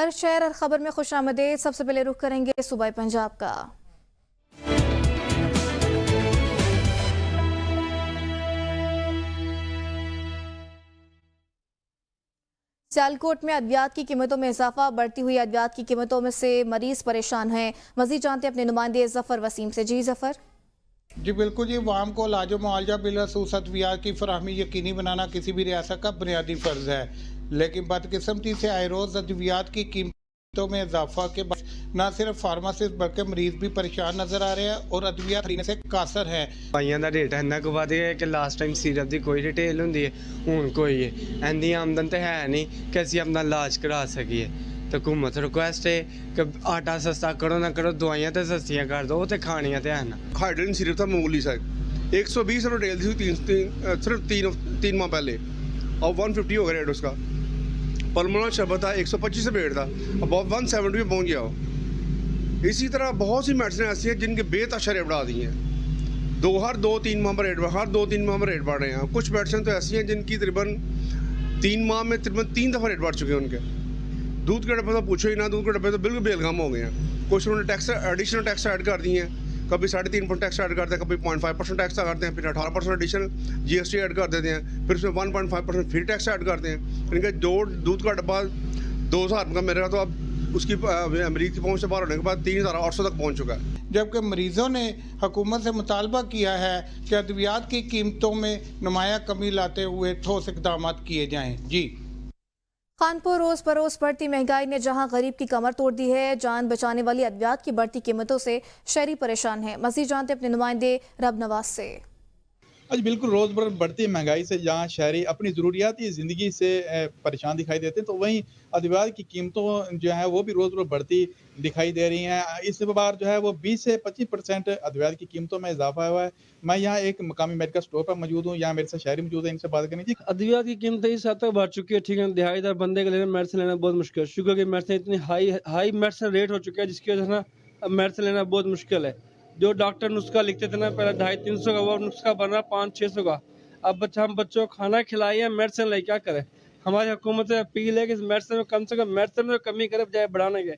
ہر شہر ہر خبر میں خوش آمدید۔ سب سے پہلے رخ کریں گے صوبہ پنجاب کا۔ سیالکوٹ میں ادویات کی قیمتوں میں اضافہ، بڑھتی ہوئی ادویات کی قیمتوں میں سے مریض پریشان ہیں۔ مزید جانتے ہیں اپنے نمائندے ظفر وسیم سے۔ جی ظفر۔ جی بالکل جی، عوام کو علاج و معالجہ بالخصوص ادویات کی فراہمی یقینی بنانا کسی بھی ریاست کا بنیادی فرض ہے، لیکن بدقسمتی سے آئے روز ادویات کی قیمتوں میں اضافہ کے بعد نہ صرف فارماسسٹ بلکہ مریض بھی پریشان نظر آ رہے ہیں اور ادویات خریدنے سے قاصر ہیں۔ دوائیاں دا ریٹ اننا کو وਧ ਗਿਆ کہ لاسٹ ٹائم سیرپ دی کوئی ڈیٹیل ہوندی ہے، ہن کوئی ہے ایندی آمدن تے ہے نہیں کہ اسی اپنا علاج کرا سکیے۔ تو حکومت ریکویسٹ ہے کہ آٹا سستا کرو نہ کرو، دوائیاں تے سستیاں کر دو تے کھانیاں تے ہیں نا۔ ہائیڈرین سیرپ تھا معمولی سا 120 ریٹیل تھی صرف تین ماہ پہلے، اور 150 ہو گیا ریٹ اس کا۔ پلمونا شربت تھا 125 سے ریٹ تھا، اب 170 پہ پہنچ گیا ہو۔ اسی طرح بہت سی میڈیسن ایسی ہیں جن کے بے تحاشا ریٹ بڑھا دی ہیں، ہر دو تین ماہ میں ریٹ بڑھ رہے ہیں۔ کچھ میڈیسن تو ایسی ہیں جن کی تقریباً 3 ماہ میں تقریباً 3 دفعہ ریٹ بڑھ چکے ہیں ان کے۔ دودھ کے ڈبے تو پوچھو ہی نہ، دودھ کے ڈبے تو بالکل بے الگام ہو گئے ہیں۔ کچھ انہوں نے ایڈیشنل ٹیکس ایڈ کر دیے ہیں، کبھی 3.5% ٹیکس ایڈ کرتے ہیں، کبھی 0.5% ٹیکس کرتے ہیں، پھر 18% ایڈیشنل GST ایڈ کر دیتے ہیں، پھر اس میں 1.5% پھر ٹیکس ایڈ کرتے ہیں۔ ان کے دودھ کا ڈبہ 2000 کا میرے گا تو اب اس کی مریض کی پہنچ سے باہر ہونے کے بعد 3800 تک پہنچ چکا ہے۔ جبکہ مریضوں نے حکومت سے مطالبہ کیا ہے کہ ادویات کی قیمتوں میں نمایاں کمی لاتے ہوئے ٹھوس اقدامات کیے جائیں۔ جی خانپور روز بروز بڑھتی مہنگائی نے جہاں غریب کی کمر توڑ دی ہے، جان بچانے والی ادویات کی بڑھتی قیمتوں سے شہری پریشان ہیں۔ مزید جانتے اپنے نمائندے رب نواز سے۔ آج بالکل روز بروز بڑھتی مہنگائی سے جہاں شہری اپنی ضروریاتی زندگی سے پریشان دکھائی دیتے ہیں، تو وہیں ادویات کی قیمتوں جو ہے وہ بھی روز بروز بڑھتی دکھائی دے رہی ہیں۔ اس بار جو ہے وہ 20 سے 25% ادویات کی قیمتوں میں اضافہ ہوا ہے۔ میں یہاں ایک مقامی میڈیکل سٹور پر موجود ہوں، یہاں میرے سے شہری موجود ہیں، ان سے بات کرنی تھی۔ ادویات کی قیمتیں اس حد تک بڑھ چکی ہے، ٹھیک ہے، دہائی دار بندے کے لیے میڈیسن لینا بہت مشکل ہے۔ شوگر کی میڈیسن اتنی ہائی میڈیسن ریٹ ہو چکا ہے جس کی وجہ سے نا اب میڈیسن لینا بہت مشکل ہے۔ جو ڈاکٹر نسخہ لکھتے تھے نا پہلے 250-300 کا، وہ نسخہ بن رہا 500-600 کا۔ اب ہم بچوں کو کھانا کھلائیں، میڈیسن لے کیا کریں؟ ہماری حکومت سے اپیل ہے کہ میڈیسن میں کم سے کم میڈیسن میں کمی کرے بجائے بڑھانے کے۔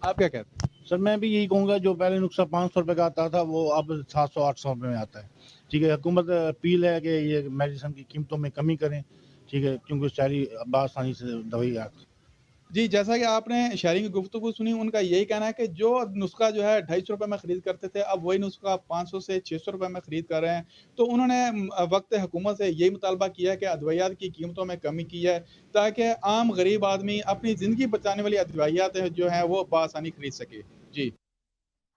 آپ کیا کہتے ہیں؟ سر میں بھی یہی کہوں گا، جو پہلے نسخہ 500 روپے کا آتا تھا وہ اب 700-800 روپے میں آتا ہے۔ ٹھیک ہے، حکومت اپیل ہے کہ یہ میڈیسن کی قیمتوں میں کمی کریں، ٹھیک ہے، کیونکہ شہری بآسانی سے دوائی جی جیسا کہ آپ نے شہری کی گفتگو سنی، ان کا یہی کہنا ہے کہ جو نسخہ جو ہے 250 روپے میں خرید کرتے تھے، اب وہی نسخہ 500 سے 600 روپے میں خرید کر رہے ہیں۔ تو انہوں نے وقت حکومت سے یہی مطالبہ کیا ہے کہ ادویات کی قیمتوں میں کمی کی ہے، تاکہ عام غریب آدمی اپنی زندگی بچانے والی ادویات جو ہیں وہ بآسانی خرید سکے۔ جی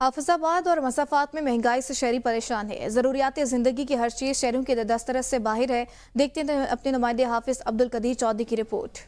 حافظ آباد اور مسافات میں مہنگائی سے شہری پریشان ہے۔ ضروریات زندگی کی ہر چیز شہریوں کے دسترس سے باہر ہے۔ دیکھتے ہیں اپنے نمائندے حافظ عبدالقدیر چودھری کی رپورٹ۔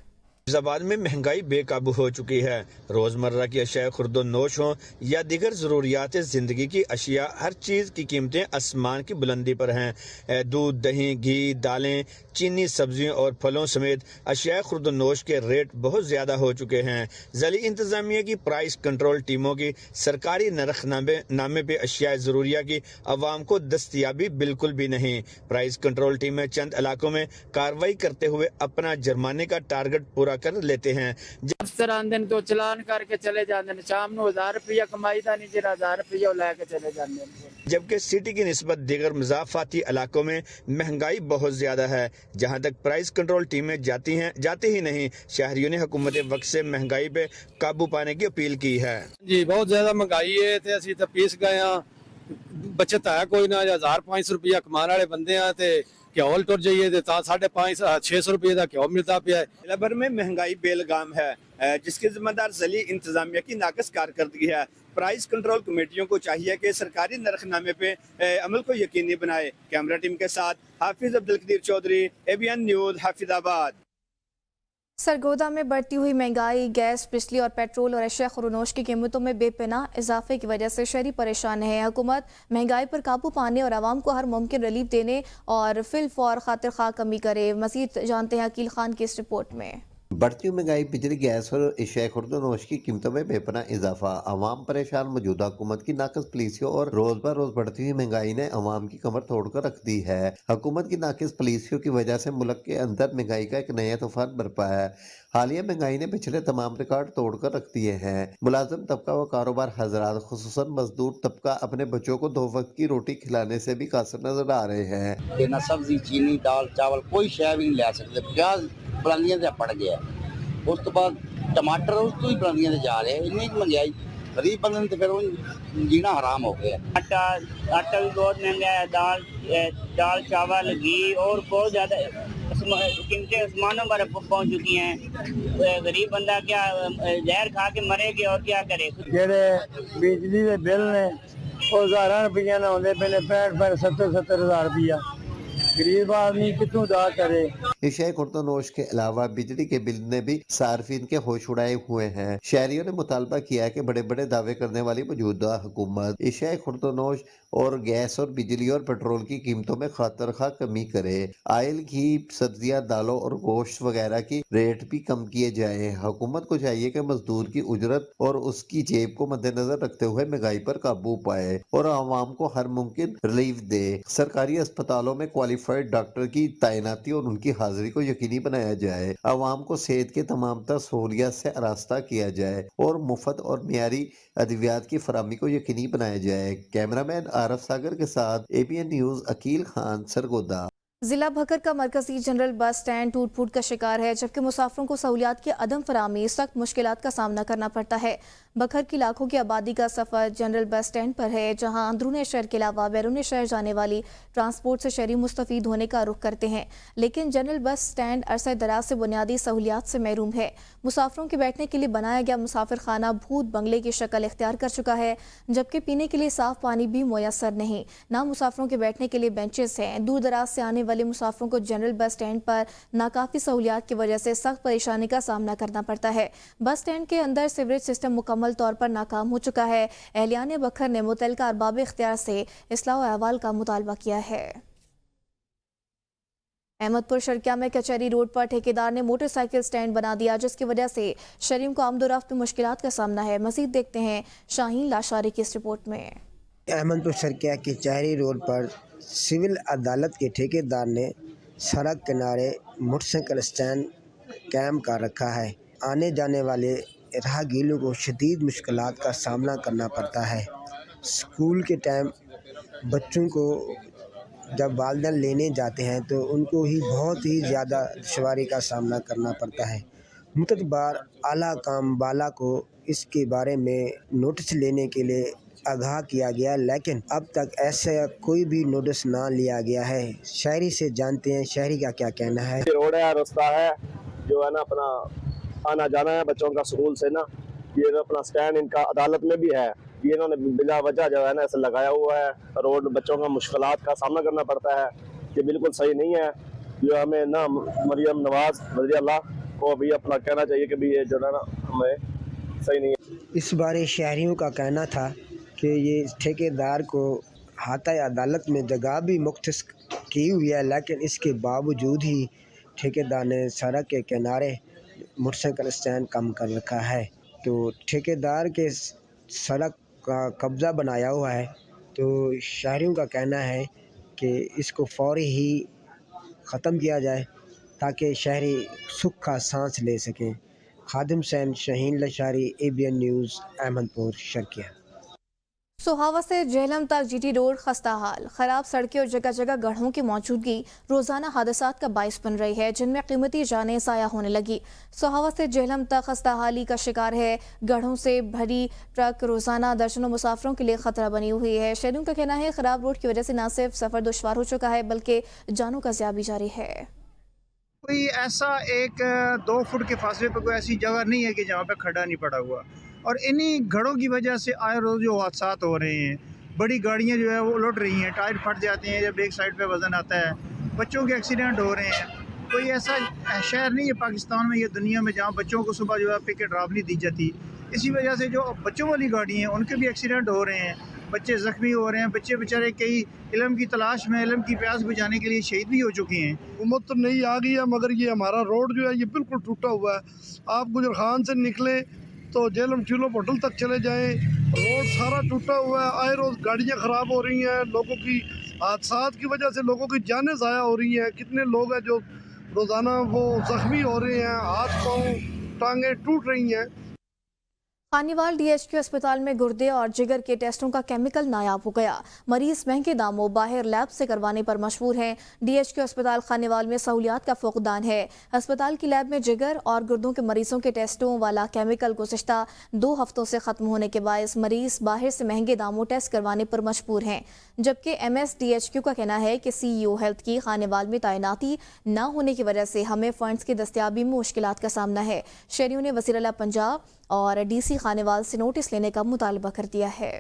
حافظ آباد میں مہنگائی بے قابو ہو چکی ہے۔ روزمرہ کی اشیاء خرد و نوش ہوں یا دیگر ضروریات زندگی کی اشیاء، ہر چیز کی قیمتیں آسمان کی بلندی پر ہیں۔ دودھ، دہی، گھی، دالیں، چینی، سبزیوں اور پھلوں سمیت اشیاء خرد و نوش کے ریٹ بہت زیادہ ہو چکے ہیں۔ ضلعی انتظامیہ کی پرائس کنٹرول ٹیموں کی سرکاری نرخ نامے پہ اشیاء ضروریہ کی عوام کو دستیابی بالکل بھی نہیں۔ پرائس کنٹرول ٹیمیں چند علاقوں میں کارروائی کرتے ہوئے اپنا جرمانے کا ٹارگٹ پورا کر لیتے ہیں۔ افسر آندے تو چلان کر کے چلے جاندے نے، شام نو 1000 روپیہ کمائی دا نہیں، جڑا 1000 روپیہ لے کے چلے جاندے ہیں۔ جبکہ سٹی کی نسبت دیگر مضافاتی علاقوں میں مہنگائی بہت زیادہ ہے، جہاں تک پرائس کنٹرول ٹیمیں جاتی ہی نہیں۔ شہریوں نے حکومت وقت سے مہنگائی پہ قابو پانے کی اپیل کی ہے۔ جی بہت زیادہ مہنگائی ہے تے اسی تے پیس گئے ہاں، بچت ہے کوئی نہ، 1500 روپیہ کمان والے بندے ہیں تے گھیو ٹر جائیے تے 550-600 روپیے دا گھیو ملتا پیا ہے۔ ضلع بھر میں مہنگائی بے لگام ہے، جس کی ذمہ دار ضلعی انتظامیہ کی ناقص کارکردگی ہے۔ پرائس کنٹرول کمیٹیوں کو چاہیے کہ سرکاری نرخ نامے پہ عمل کو یقینی بنائے۔ کیمرہ ٹیم کے ساتھ حافظ عبدالقدیر چودھری، ABN نیوز، حافظ آباد۔ سرگودا میں بڑھتی ہوئی مہنگائی، گیس، بجلی اور پیٹرول اور اشیاء خورنوش کی قیمتوں میں بے پناہ اضافے کی وجہ سے شہری پریشان ہے۔ حکومت مہنگائی پر قابو پانے اور عوام کو ہر ممکن ریلیف دینے اور فی الفور خاطر خواہ کمی کرے۔ مزید جانتے ہیں عقیل خان کی اس رپورٹ میں۔ بڑھتی ہوئی مہنگائی، بجلی، گیس اور اشیاء خرد و نوش کی قیمتوں میں بے پناہ اضافہ، عوام پریشان۔ موجودہ حکومت کی ناقص پالیسیوں اور روز بہ روز بڑھتی ہوئی مہنگائی نے عوام کی کمر توڑ کر رکھ دی ہے۔ حکومت کی ناقص پالیسیوں کی وجہ سے ملک کے اندر مہنگائی کا ایک نیا طوفان برپا ہے۔ हालिया महंगाई ने पिछले तमाम रिकॉर्ड तोड़कर रख दिए हैं। मुलाजिम तबका व कारोबार हजरात खुसूसन मजदूर तबका अपने बच्चों को 2 वक्त की रोटी खिलाने से भी कासिर नजर आ रहे हैं। ना सब्जी चीनी दाल चावल कोई शय भी नहीं ले सकते। प्याज बुलंदियां ते पड़ गया, उस तो बाद टमाटर उस तो ही बुलंदियां ते जा रहे हैं। इतनी महंगाई गरीब बंदे तो फिर जीना हराम हो गया। आटा भी बहुत महंगा है, दाल चावल घी और बहुत ज़्यादा कीमतें आसमानों पर पहुंच चुकी हैं। गरीब बंदा क्या जहर खा के मरेगी और क्या करे। जेड़े बिजली के बिल ने वो 1000 रुपया ना आते पे 65-70 हज़ार रुपया, गरीब आदमी कितों अदा करे। एशियाई खुर्दोनोश के अलावा बिजली के बिल ने भी सार्फिन के होश उड़ाए हुए हैं। शहरियों ने मुतालबा किया कि बड़े बड़े दावे करने वाली मौजूदा हुकूमत एशियाई खुर्दोनोश और गैस और बिजली और पेट्रोल की कीमतों में खातरखा कमी करे। आयल, घी, सब्जियां, दालों और गोश्त वगैरह की रेट भी कम किए जाए। हुकूमत को चाहिए कि मजदूर की उजरत और उसकी जेब को मद्देनजर रखते हुए महंगाई पर काबू पाए और आवाम को हर मुमकिन रिलीफ दे। सरकारी अस्पतालों में क्वालिफाइड डॉक्टर की तैनाती और उनकी हाजिरी को यकीनी बनाया जाए। आवाम को सेहत के तमाम तर सहूलियात से आरास्ता किया जाए और मुफ्त और मियारी अद्वियात की फराहमी को यकीनी बनाया जाए। कैमरामैन आरफ सागर के साथ ABN न्यूज अकील खान, सरगोदा। जिला भकर का मरकजी जनरल बस स्टैंड टूट फूट का शिकार है, जबकि मुसाफिरों को सहूलियात की अदम फराहमी सख्त मुश्किलात का सामना करना पड़ता है। बखर की लाखों की आबादी का सफ़र जनरल बस स्टैंड पर है, जहां अंदरून शहर के अलावा बैरून शहर जाने वाली ट्रांसपोर्ट से शहरी मुस्तफ़ीद होने का रुख करते हैं। लेकिन जनरल बस स्टैंड अरसा दराज से बुनियादी सहूलियात से महरूम है। मुसाफिरों के बैठने के लिए बनाया गया मुसाफिर खाना भूत बंगले की शक्ल इख्तियार कर चुका है, जबकि पीने के लिए साफ पानी भी मुयसर नहीं। ना मुसाफिरों के बैठने के लिए बेंचेस हैं। दूर दराज से आने वाले मुसाफिरों को जनरल बस स्टैंड पर नाकाफी सहूलियात की वजह से सख्त परेशानी का सामना करना पड़ता है। बस स्टैंड के अंदर सीवरेज सिस्टम मुकम्मल तौर पर नाकाम हो चुका है। एहलियान बखर ने मुतल्लिका अरबाब इख्तियार से इस्लाह व अहवाल का मुतालबा किया है। अहमदपुर शर्किया में कचहरी रोड पर ठेकेदार ने मोटरसाइकिल स्टैंड बना दिया, जिसकी वजह से शहरियों को आमदोरफ्त में मुश्किलात का सामना है। मजीद देखते हैं शाहीन लाशारी की इस रिपोर्ट में। अहमदपुर शर्किया की कचहरी रोड पर सिविल अदालत के ठेकेदार ने सड़क किनारे मोटरसाइकिल स्टैंड कायम कर रखा है। आने जाने वाले राहगीरों को शदीद मुश्किलात का सामना करना पड़ता है। स्कूल के टाइम बच्चों को जब वालिदैन लेने जाते हैं तो उनको ही बहुत ही ज़्यादा दुश्वारी का सामना करना पड़ता है। मुतअद्दिद बार आला काम वाला को इसके बारे में नोटिस लेने के लिए आगाह किया गया, लेकिन अब तक ऐसा कोई भी नोटिस ना लिया गया है। शहरी से जानते हैं शहरी का क्या कहना है। रोड है, रास्ता है जो है ना, अपना आना जाना है बच्चों का स्कूल से ना। ये अपना स्टैंड इनका अदालत में भी है, ये इन्होंने बिला वजह जो है ना ऐसे लगाया हुआ है। रोड बच्चों का मुश्किलात का सामना करना पड़ता है, ये बिल्कुल सही नहीं है। जो हमें ना मरियम नवाज रज़ी अल्लाह को भी अपना कहना चाहिए कि भी ये जो है ना हमें सही नहीं है। इस बारे शहरियों का कहना था कि ये ठेकेदार को हाता अदालत में जगह भी मुख्तस की हुई है, लेकिन इसके बावजूद ही ठेकेदार ने सड़क के किनारे मोटरसाइकिल स्टैंड कम कर रखा है। तो ठेकेदार के सड़क का कब्ज़ा बनाया हुआ है, तो शहरियों का कहना है कि इसको फौरी ही ख़त्म किया जाए ताकि शहरी सुख का सांस ले सकें। Khadim Sain, Shaheen Lashari, ABN news, Ahmedpur Sharqia. सोहावा से जेहलम तक GT रोड खस्ता हाल, खराब सड़कें और जगह जगह गड्ढों की मौजूदगी रोजाना हादसात का बाइस बन रही है, जिनमें कीमती जानें ज़ाया होने लगी। सोहावा से जेहलम तक खस्ता हाली का शिकार है। गड्ढों से भरी ट्रक रोजाना दर्जनों मुसाफिरों के लिए खतरा बनी हुई है। शहरियों का कहना है खराब रोड की वजह से न सिर्फ सफर दुश्वार हो चुका है, बल्कि जानों का ज़िया भी जारी है। कोई ऐसा 1-2 फुट के फासले पर कोई ऐसी जगह नहीं है कि जहाँ पे खड्डा नहीं पड़ा हुआ, और इन्हीं घड़ों की वजह से आए रोज़ जो हादसात हो रहे हैं। बड़ी गाड़ियाँ जो है वो उलट रही हैं, टायर फट जाते हैं जब एक साइड पे वज़न आता है, बच्चों के एक्सीडेंट हो रहे हैं। कोई ऐसा शहर नहीं है पाकिस्तान में या दुनिया में जहाँ बच्चों को सुबह जो है पिक ड्रॉप नहीं दी जाती। इसी वजह से जो बच्चों वाली गाड़ी हैं उनके भी एक्सीडेंट हो रहे हैं, बच्चे ज़ख्मी हो रहे हैं। बच्चे बेचारे कई इल्म की तलाश में इल्म की प्यास बुझाने के लिए शहीद भी हो चुके हैं। हुकूमत तो नहीं आ गई है, मगर ये हमारा रोड जो है ये बिल्कुल टूटा हुआ है। आप गुजर खान से निकले तो जेलम ट्यूलिप होटल तक चले जाएं, रोड सारा टूटा हुआ है। आए रोज़ गाड़ियाँ ख़राब हो रही हैं, लोगों की हादसात की वजह से लोगों की जानें ज़ाया हो रही हैं। कितने लोग हैं जो रोज़ाना वो ज़ख्मी हो रहे हैं, हाथ पाँव टांगें टूट रही हैं। खानीवाल DHQ अस्पताल में गुर्दे और जिगर के टेस्टों का केमिकल नायाब हो गया। मरीज महंगे दामों बाहर लैब से करवाने पर मजबूर हैं। DHQ अस्पताल खानीवाल में सहूलियात का फुकदान है। अस्पताल की लैब में जिगर और गुर्दों के मरीजों के टेस्टों वाला केमिकल गुज़िश्ता 2 हफ्तों से खत्म होने के बायस मरीज बाहर से महंगे दामों टेस्ट करवाने पर मजबूर हैं। जबकि MS DHQ का कहना है कि CEO हेल्थ की खानीवाल में तैनाती न होने की वजह से हमें फंड्स की दस्तियाबी में मुश्किलात का सामना है। शहरियों ने वज़ीर आला पंजाब और DC खानेवाल से नोटिस लेने का मुतालबा कर दिया है।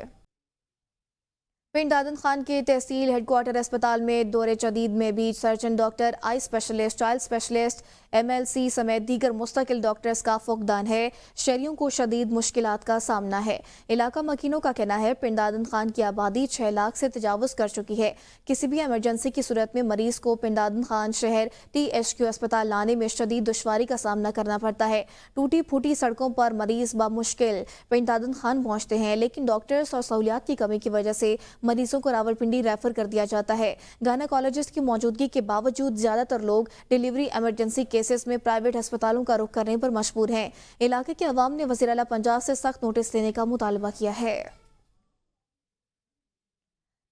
पिंड दादन खान के तहसील हेडक्वार्टर अस्पताल में दौरे जदीद में भी surgeon doctor, eye specialist, child specialist, MLC समेत दीगर मुस्तकिल डॉक्टर्स का फुकदान है। शहरियों को शदीद मुश्किलात का सामना है। इलाका मकीनों का कहना है पिंड दादन खान की आबादी 6 लाख से तजावुज़ कर चुकी है। किसी भी एमरजेंसी की सूरत में मरीज को पिंड दादन खान शहर THQ अस्पताल लाने में शदीद दुश्वारी का सामना करना पड़ता है। टूटी फूटी सड़कों पर मरीज बामुश्किल पिंड दादन खान पहुँचते हैं, लेकिन डॉक्टर्स और सहूलियात की कमी की वजह से मरीजों को रावलपिंडी रेफर कर दिया जाता है। गायनेकोलॉजिस्ट की मौजूदगी के बावजूद ज्यादातर लोग डिलीवरी इमरजेंसी केसेस में प्राइवेट अस्पतालों का रुख करने पर मजबूर हैं। इलाके के अवाम ने वज़ीर आला पंजाब से सख्त नोटिस लेने का मुतालबा किया है।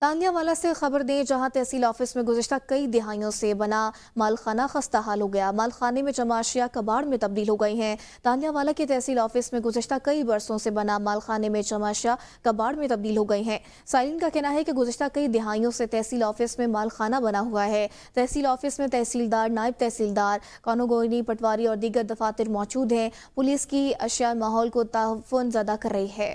तांगियावाला से खबर दें, जहां तहसील ऑफिस में गुज़िश्ता कई दिहाइयों से बना मालखाना खस्ता हाल हो गया। मालखाने में जमा अशिया कबाड़ में तब्दील हो गई हैं। तांगियावाला के तहसील ऑफिस में गुज़िश्ता कई बरसों से बना मालखाने में जमा अशिया कबाड़ में तब्दील हो गई हैं। साइलिन का कहना है कि गुज़िश्ता कई दिहाइयों से तहसील ऑफिस में मालखाना बना हुआ है। तहसील ऑफिस में तहसीलदार, नायब तहसीलदार, कानूगोनी, पटवारी और दीगर दफातर मौजूद हैं। पुलिस की अशिया माहौल को तहफ़्फ़ुज़ ज़्यादा कर रही है।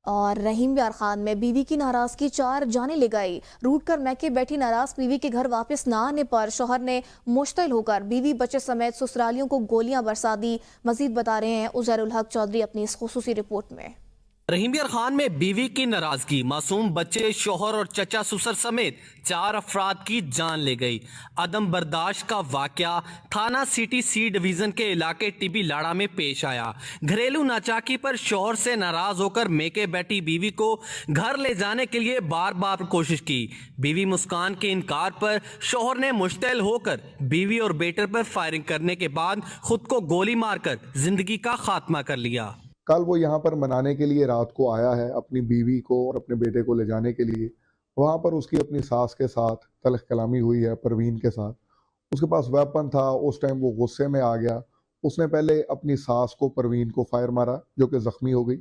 और रहीम यार खान में बीवी की नाराजगी 4 जाने ले गई। रूट कर मैके बैठी नाराज बीवी के घर वापस न आने पर शौहर ने मुश्तिल होकर बीवी बच्चे समेत ससुरालियों को गोलियां बरसा दी। मजीद बता रहे हैं उज़ैरुल हक चौधरी अपनी इस खुसूसी रिपोर्ट में। रहीम यार खान में बीवी की नाराजगी, मासूम बच्चे, शौहर और चचा ससुर समेत 4 अफराद की जान ले गई। अदम बर्दाश्त का वाकया थाना सिटी C डिवीजन के इलाके टिबी लाड़ा में पेश आया। घरेलू नाचाकी पर शौहर से नाराज होकर मेके बैठी बीवी को घर ले जाने के लिए बार बार कोशिश की। बीवी मुस्कान के इनकार पर शौहर ने मुश्तिल होकर बीवी और बेटे पर फायरिंग करने के बाद खुद को गोली मारकर जिंदगी का खात्मा कर लिया। कल वो यहाँ पर मनाने के लिए रात को आया है, अपनी बीवी को और अपने बेटे को ले जाने के लिए। वहाँ पर उसकी अपनी सास के साथ तल्ख कलामी हुई है, परवीन के साथ। उसके पास वेपन था, उस टाइम वो गुस्से में आ गया। उसने पहले अपनी सास को, परवीन को फायर मारा, जो कि जख्मी हो गई।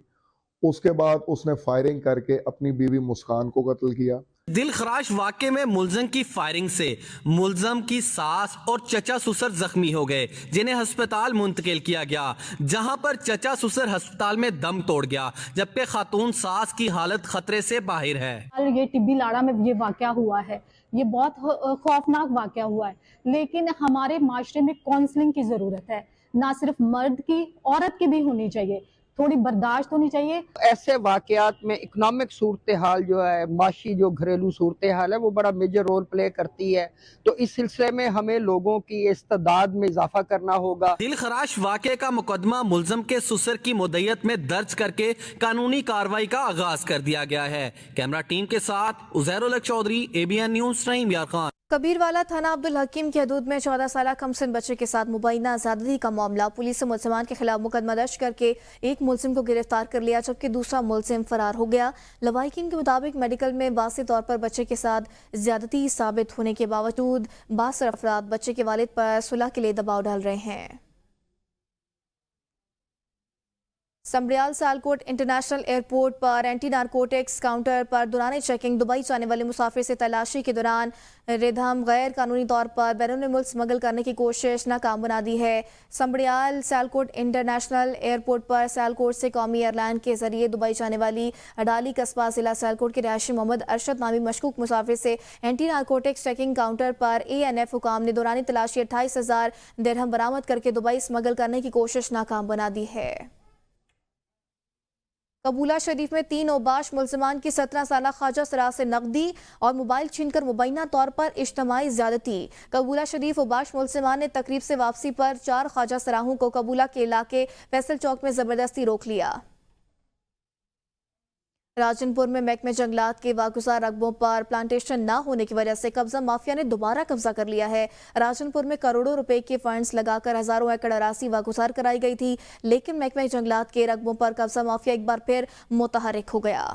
उसके बाद उसने फायरिंग करके अपनी बीवी मुस्कान को कत्ल किया। दिल खराश वाक़े में मुलजम की फायरिंग से मुलजम की सास और चचा ससुर जख्मी हो गए, जिन्हें अस्पताल मुंतकिल किया गया, जहां पर चचा ससुर अस्पताल में दम तोड़ गया, जबकि खातून सास की हालत खतरे से बाहर है। ये टिब्बी लाड़ा में ये वाकया हुआ है, ये बहुत खौफनाक वाकया हुआ है, लेकिन हमारे माशरे में काउंसलिंग की जरूरत है। ना सिर्फ मर्द की, औरत की भी होनी चाहिए, थोड़ी बर्दाश्त होनी चाहिए। ऐसे वाकयात में इकोनॉमिक सूरत हाल जो है, माशी जो घरेलू सूरत हाल है, वो बड़ा मेजर रोल प्ले करती है। तो इस सिलसिले में हमें लोगों की इस्तेदाद में इजाफा करना होगा। दिल खराश वाकये का मुकदमा मुलजम के ससुर की मुद्दत में दर्ज करके कानूनी कार्रवाई का आगाज कर दिया गया है। कैमरा टीम के साथ उज़ैरुल हक चौधरी, ABN न्यूज़, रहीम यार खान। कबीरवाला थाना अब्दुल हकीम की हदूद में 14 साल कमसिन बच्चे के साथ मुबैना ज़्यादती का मामला। पुलिस ने मुलज़मान के खिलाफ मुकदमा दर्ज करके एक मुलजिम को गिरफ्तार कर लिया, जबकि दूसरा मुलजिम फरार हो गया। लवाहिकीन के मुताबिक मेडिकल में वाज़ेह तौर पर बच्चे के साथ ज़्यादती साबित होने के बावजूद 62 अफराद बच्चे के वालिद पर सुलह के लिए दबाव डाल रहे हैं। संब्रियाल सियालकोट इंटरनेशनल एयरपोर्ट पर एंटी नारकोटिक्स काउंटर पर दौरान चेकिंग दुबई जाने वाले मुसाफिर से तलाशी के दौरान रिधम गैर कानूनी तौर पर बैरून मुल्क स्मगल करने की कोशिश नाकाम बना दी है। संब्रियाल सियालकोट इंटरनेशनल एयरपोर्ट पर सियालकोट से कौमी एयरलाइन के जरिए दुबई जाने वाली अडाली कस्बा जिला सियालकोट के रिहायशी मोहम्मद अरशद नामी मशकूक मुसाफिर से एंटी नारकोटिक्स चेकिंग काउंटर पर ANF हुकाम ने दौरानी तलाशी 28,000 दिरहम बरामद करके दुबई स्मगल करने की कोशिश नाकाम बना दी है। कबूला शरीफ में 3 ओबाश मुलजमान की 17 साल ख्वाजा सरा से नकदी और मोबाइल छीनकर मुबैना तौर पर इज्तमाई ज़्यादती। कबूला शरीफ ओबाश मुलजमान ने तकरीब से वापसी पर 4 ख्वाजा सराहों को कबूला के इलाके फैसल चौक में ज़बरदस्ती रोक लिया। राजनपुर में महकमे जंगलात के वागुजार रकबों पर प्लांटेशन न होने की वजह से कब्जा माफिया ने दोबारा कब्जा कर लिया है। राजनपुर में करोड़ों रुपए के फंड्स लगाकर हजारों एकड़ अराजी वागुजार कराई गई थी, लेकिन महकमे जंगलात के रकबों पर कब्जा माफिया एक बार फिर मुतहरिक हो गया।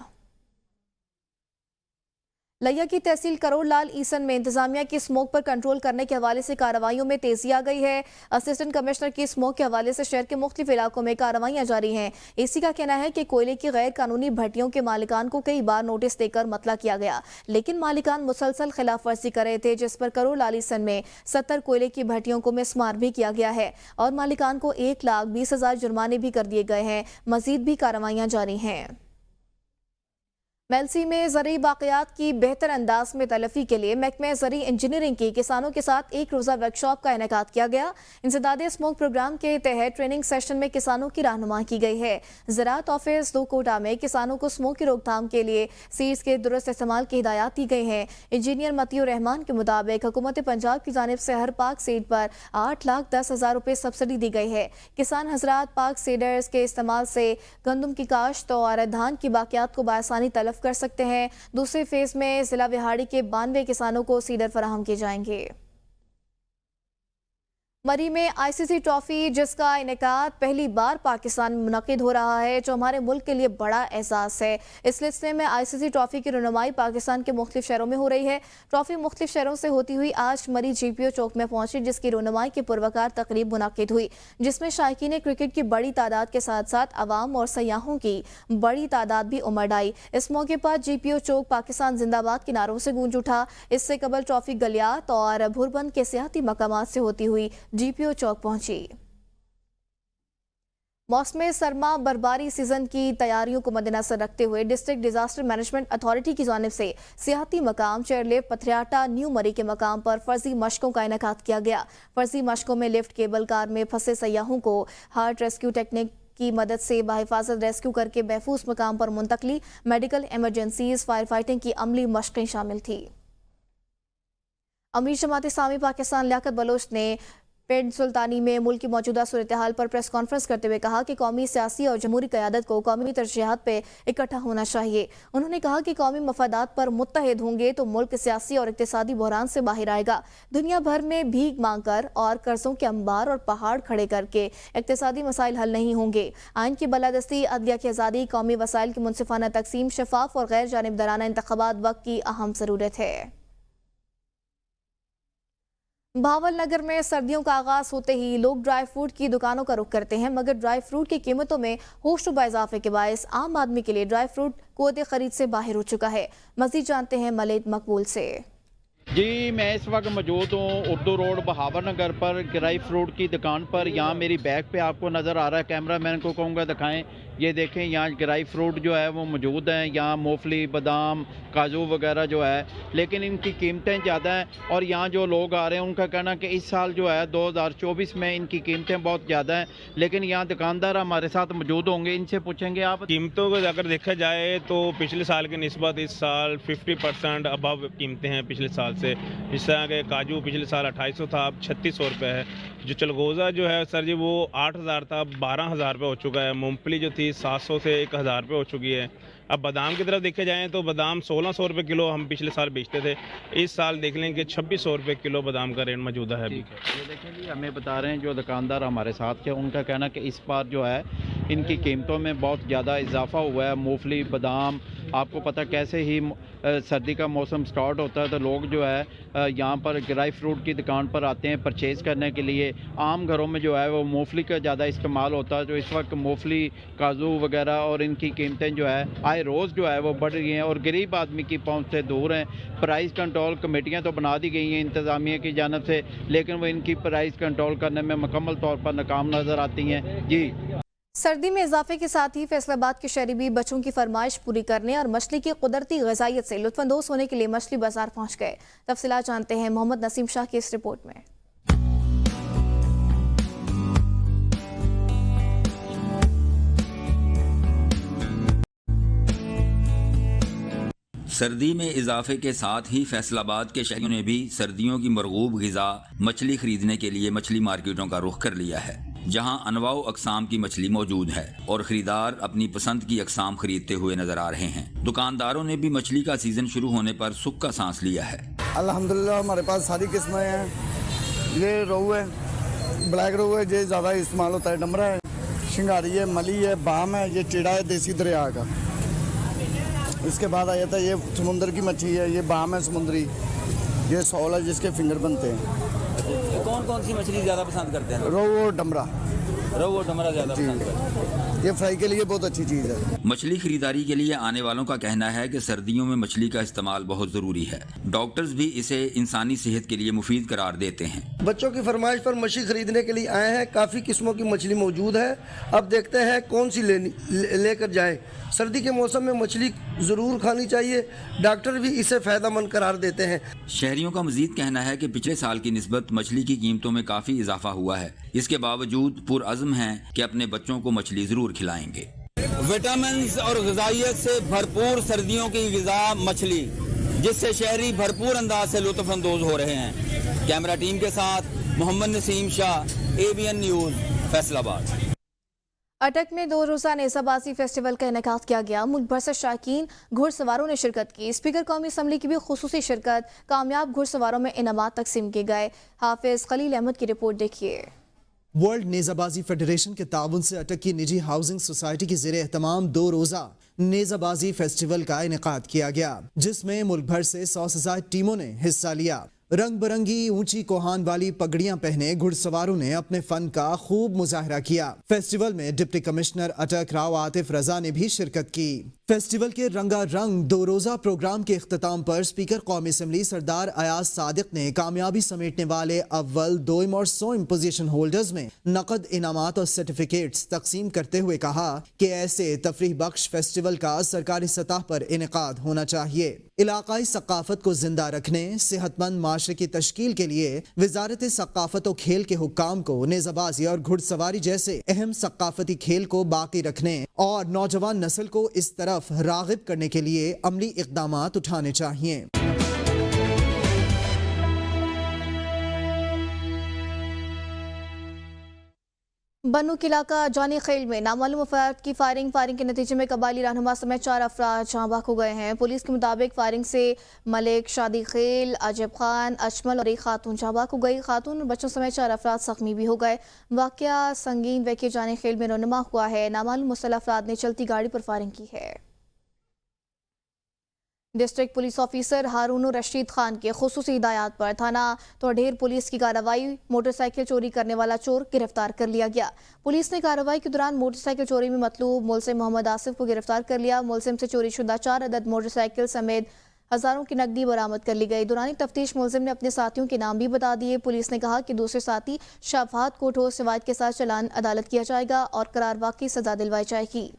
लिया की तहसील करोड़ लाल ईसन में इंतजामिया की स्मोक पर कंट्रोल करने के हवाले से कार्रवाइयों में तेजी आ गई है। असिस्टेंट कमिश्नर की स्मोक के हवाले से शहर के मुख्तलिफ इलाकों में कार्रवाइयां जारी हैं। इसी का कहना है कि कोयले की गैर कानूनी भट्टियों के मालिकान को कई बार नोटिस देकर मतला किया गया, लेकिन मालिकान मुसलसल खिलाफ वर्जी कर रहे थे, जिस पर करोड़ लाल ईसन में 70 कोयले की भट्टियों को मिसमार भी किया गया है और मालिकान को 1,20,000 जुर्माने भी कर दिए गए हैं। मजीद भी कार्रवाइयां जारी हैं। मेलसी में ज़रूरी बाक़ियात की बेहतर अंदाज में तलफ़ी के लिए महकमे ज़रूरी इंजीनियरिंग की किसानों के साथ एक रोज़ा वर्कशॉप का इनेकाद किया गया। इंसदाद स्मोक प्रोग्राम के तहत ट्रेनिंग सेशन में किसानों की रहनुमाई की गई है। ज़राअत ऑफिस 2 कोटा में किसानों को स्मोक की रोकथाम के लिए सीड्स के दुरुस्त इस्तेमाल की हिदायत दी गई हैं। इंजीनियर मतियुर रहमान के मुताबिक हुकूमत पंजाब की जानिब से हर पाक सीड पर 8,10,000 रुपये सब्सिडी दी गई है। किसान हजरात पाक सीडर्स के इस्तेमाल से गंदम की काश्त और धान की बाक़ियात को बासानी तलफ कर सकते हैं। दूसरे फेज में जिला विहाड़ी के 92 किसानों को सीडर फराहम किए जाएंगे। मरी में आईसीसी ट्रॉफी, जिसका इनेकाद पहली बार पाकिस्तान में मुनक़िद हो रहा है, जो हमारे मुल्क के लिए बड़ा एहसास है। इस लिस्टे में आईसीसी ट्रॉफी की रुनुमाई पाकिस्तान के मुख्तलिफ शहरों में हो रही है। ट्रॉफी मुख्तलिफ शहरों से होती हुई आज मरी GPO चौक में पहुंची, जिसकी रुनुमाई के पुरवकार तकरीब मुनक़िद हुई, जिसमें शायकीन क्रिकेट की बड़ी तादाद के साथ साथ अवाम और सयाहों की बड़ी तादाद भी उमड़ आई। इस मौके पर GPO चौक पाकिस्तान जिंदाबाद के नारों से गूंज उठा। इससे कबल ट्रॉफी गलियात और भुरबंद के सियाहती मकामात से होती हुई GPO चौक पहुंची। मौसम सरमा बर्फबारी सीजन की तैयारियों को मद्देनजर रखते हुए डिस्ट्रिक्ट डिजास्टर मैनेजमेंट अथॉरिटी की जानिब से सियाहती मकाम चेयरलिफ्ट पथरियाटा न्यू मरी के मकाम पर फर्जी मशकों का इनेकाद किया गया। फर्जी मशकों में लिफ्ट केबल कार में फंसे सयाहों को हार्ट रेस्क्यू टेक्निक की मदद से बाहिफाजत रेस्क्यू करके महफूज मकाम पर मुंतकली, मेडिकल इमरजेंसीज, फायर फाइटिंग की अमली मशकें शामिल थी। अमीर जमात इस्लामी पाकिस्तान लियाकत बलोच ने पिंड सुल्तानी में मुल्क की मौजूदा सूरत हाल पर प्रेस कॉन्फ्रेंस करते हुए कहा कि कौमी सियासी और जमहूरी क़यादत को कौमी तरजीहात पर इकट्ठा होना चाहिए। उन्होंने कहा कि कौमी मफादात पर मुत्तहिद होंगे तो मुल्क सियासी और इक़्तिसादी बहरान से बाहर आएगा। दुनिया भर में भीख मांग कर और कर्जों के अंबार और पहाड़ खड़े करके इक़्तिसादी मसाइल हल नहीं होंगे। आइन की बलादस्ती, अदलिया की आज़ादी, कौमी वसाइल की मुनसिफाना तकसीम, शफाफ और गैर जानिबदाराना इंतखाबात वक्त की अहम ज़रूरत है। भावल नगर में सर्दियों का आगाज होते ही लोग ड्राई फ्रूट की दुकानों का रुख करते हैं, मगर ड्राई फ्रूट की कीमतों में होशरुबा इजाफे के बायस आम आदमी के लिए ड्राई फ्रूट कुव्वत खरीद से बाहर हो चुका है। मजीद जानते हैं मलिक मकबूल से। जी, मैं इस वक्त मौजूद हूँ उर्दू रोड बहावर नगर पर ड्राई फ्रूट की दुकान पर। यहाँ मेरी बैग पे आपको नज़र आ रहा है, कैमरा मैन को कहूँगा दिखाएं। ये देखें, यहाँ ड्राई फ्रूट जो है वो मौजूद हैं। यहाँ मूंगफली, बादाम, काजू वगैरह जो है, लेकिन इनकी कीमतें ज़्यादा हैं। और यहाँ जो लोग आ रहे हैं उनका कहना कि इस साल जो है 2024 में इनकी कीमतें बहुत ज़्यादा हैं। लेकिन यहाँ दुकानदार हमारे साथ मौजूद होंगे, इनसे पूछेंगे। आप कीमतों को अगर देखा जाए तो पिछले साल की निस्बत इस साल 50% अबव कीमतें हैं पिछले साल से। इस तरह के काजू पिछले साल 2800 था, अब 3600 रुपये है। जो चलगोज़ा जो है सर जी वो 8000 था, 12000 रुपये हो चुका है। मूंगफली जो थी 700 से 1000 रुपये हो चुकी है। अब बादाम की तरफ देखे जाएँ तो बादाम 1600 रुपये किलो हम पिछले साल बेचते थे। इस साल देख लें कि 2600 रुपये किलो बादाम का रेट मौजूदा है। ये देखें जी, हमें बता रहे हैं जो दुकानदार हमारे साथ थे, उनका कहना कि इस बार जो है इनकी कीमतों में बहुत ज़्यादा इजाफा हुआ है। मूंगफली, बादाम, आपको पता कैसे ही सर्दी का मौसम स्टार्ट होता है तो लोग जो है यहाँ पर ड्राई फ्रूट की दुकान पर आते हैं परचेज़ करने के लिए। आम घरों में जो है वो मूंगफली का ज़्यादा इस्तेमाल होता है, जो इस वक्त मूंगफली, काजू वगैरह और इनकी कीमतें जो है आए रोज़ जो है वो बढ़ रही हैं और गरीब आदमी की पहुँच से दूर हैं। प्राइस कंट्रोल कमेटियाँ तो बना दी गई हैं इंतज़ामिया की जानब से, लेकिन वो इनकी प्राइस कंट्रोल करने में मुकम्मल तौर पर नाकाम नज़र आती हैं। जी, सर्दी में इजाफे के साथ ही फैसलाबाद के शहरी भी बच्चों की फरमाइश पूरी करने और मछली की कुदरती ग़िज़ाइयत से लुत्फ़अंदोज़ होने के लिए मछली बाजार पहुँच गए। तफसीलात जानते हैं मोहम्मद नसीम शाह की इस रिपोर्ट में। सर्दी में इजाफे के साथ ही फैसलाबाद के शहरियों ने भी सर्दियों की मरगूब ग़िज़ा मछली खरीदने के लिए मछली मार्केटों का रुख कर लिया है। जहां अनवा अकसाम की मछली मौजूद है और खरीदार अपनी पसंद की अकसाम खरीदते हुए नजर आ रहे हैं। दुकानदारों ने भी मछली का सीजन शुरू होने पर सुख का सांस लिया है। अल्हम्दुलिल्लाह हमारे पास सारी किस्में हैं। ये रोहू है, ब्लैक रोहू है, ये ज़्यादा इस्तेमाल होता है, डमरा है, शिंगारी है, मली है, बाम है, ये चिड़ा है देसी दरिया का। इसके बाद आ जाता है ये समुंदर की मच्छी है, ये बाम है समुंदरी, ये सौल है जिसके फिंगर बनते हैं। कौन कौन सी मछली ज्यादा पसंद करते हैं? रोहू और डमरा। रोहू और डमरा ज्यादा पसंद करते हैं। ये फ्राई के लिए बहुत अच्छी चीज़ है। मछली खरीदारी के लिए आने वालों का कहना है कि सर्दियों में मछली का इस्तेमाल बहुत जरूरी है। डॉक्टर्स भी इसे इंसानी सेहत के लिए मुफीद करार देते हैं। बच्चों की फरमाइश पर मछली खरीदने के लिए आए हैं। काफ़ी किस्मों की मछली मौजूद है। अब देखते हैं कौन सी लेकर जाएं। सर्दी के मौसम में मछली ज़रूर खानी चाहिए। डॉक्टर भी इसे फ़ायदेमंद करार देते हैं। शहरियों का मजीद कहना है कि पिछले साल की निस्बत मछली की कीमतों में काफ़ी इजाफा हुआ है। इसके बावजूद पुरअज़्म हैं कि अपने बच्चों को मछली ज़रूर खिलाएंगे। विटामिन और ग़िज़ाइयत से भरपूर सर्दियों की ग़िज़ा मछली, जिससे शहरी भरपूर अंदाज से लुत्फ़ अंदोज़ हो रहे हैं। कैमरा टीम के साथ मोहम्मद नसीम शाह, ABN न्यूज़, फैसलाबाद। अटक में 2 रोज़ा नेज़ाबाजी फेस्टिवल का इनेकाद किया गया। मुल्क भर से शायकीन घुड़सवारों ने शिरकत की। स्पीकर कौमी असम्बली की भी खुसूसी शिरकत। कामयाब घुड़सवारों में इनामात तकसीम किए गए। हाफिज खलील अहमद की रिपोर्ट देखिए। वर्ल्ड नेज़ाबाजी फेडरेशन के ताउन से अटक की निजी हाउसिंग सोसाइटी की ज़ेरे एहतमाम 2 रोज़ा नेज़ाबाजी फेस्टिवल का इनेकाद किया गया, जिसमें मुल्क भर से 100 से ज़ायद टीमों ने हिस्सा लिया। रंग बिरंगी ऊंची कोहान वाली पगड़ियां पहने घुड़सवारों ने अपने फन का खूब मुजाहरा किया। फेस्टिवल में डिप्टी कमिश्नर अटक राव आतिफ रजा ने भी शिरकत की। फेस्टिवल के रंगारंग 2 रोज़ा प्रोग्राम के इख्तिताम पर स्पीकर कौमी असम्बली सरदार अयाज सादिक ने कामयाबी समेटने वाले अव्वल, दोइम और सोइम पोजीशन होल्डर्स में नकद इनामात और सर्टिफिकेट्स तकसीम करते हुए कहा कि ऐसे तफरीह बख्श फेस्टिवल का सरकारी सतह पर इनेकाद होना चाहिए। इलाकाई सकाफत को जिंदा रखने, सेहतमंद माशरे की तश्कील के लिए वजारत सकाफत और खेल के हुक्काम को नेज़ाबाजी और घुड़सवारी जैसे अहम सकाफती खेल को बाकी रखने और नौजवान नस्ल को इस तरफ रागिब करने के लिए अमली इक़दामात उठाने चाहिए। बन्नू के इलाका जानी खेल में नामालूम अफराद की फायरिंग के नतीजे में कबायली रहनुमा समेत 4 अफराद जहाँ बहक हो गए हैं। पुलिस के मुताबिक फायरिंग से मलिक, शादी खेल, अजब खान, अजमल और एक खातून जहाँ बहक हो गई। खातून और बच्चों समेत 4 अफराद जख्मी भी हो गए। वाक़या संगीन वैके जानी खेल में रहनुमा हुआ है। नामालूम मुसल्लह अफराद ने चलती गाड़ी पर फायरिंग की है। डिस्ट्रिक्ट पुलिस ऑफिसर हारून रशीद खान के खुसूसी हिदायत पर थाना तोड़ेर पुलिस की कार्रवाई। मोटरसाइकिल चोरी करने वाला चोर गिरफ्तार कर लिया गया। पुलिस ने कार्रवाई के दौरान मोटरसाइकिल चोरी में मतलूब मुलजिम मोहम्मद आसिफ को गिरफ्तार कर लिया। मुलजिम से चोरी शुदा 4 अदद मोटरसाइकिल समेत हजारों की नकदी बरामद कर ली गई। दौरानी तफ्तीश मुलजिम ने अपने साथियों के नाम भी बता दिए। पुलिस ने कहा कि दूसरे साथी शफात को ठोस रिवायत के साथ चालान अदालत किया जाएगा और करार वाकई सजा दिलवाई जाएगी।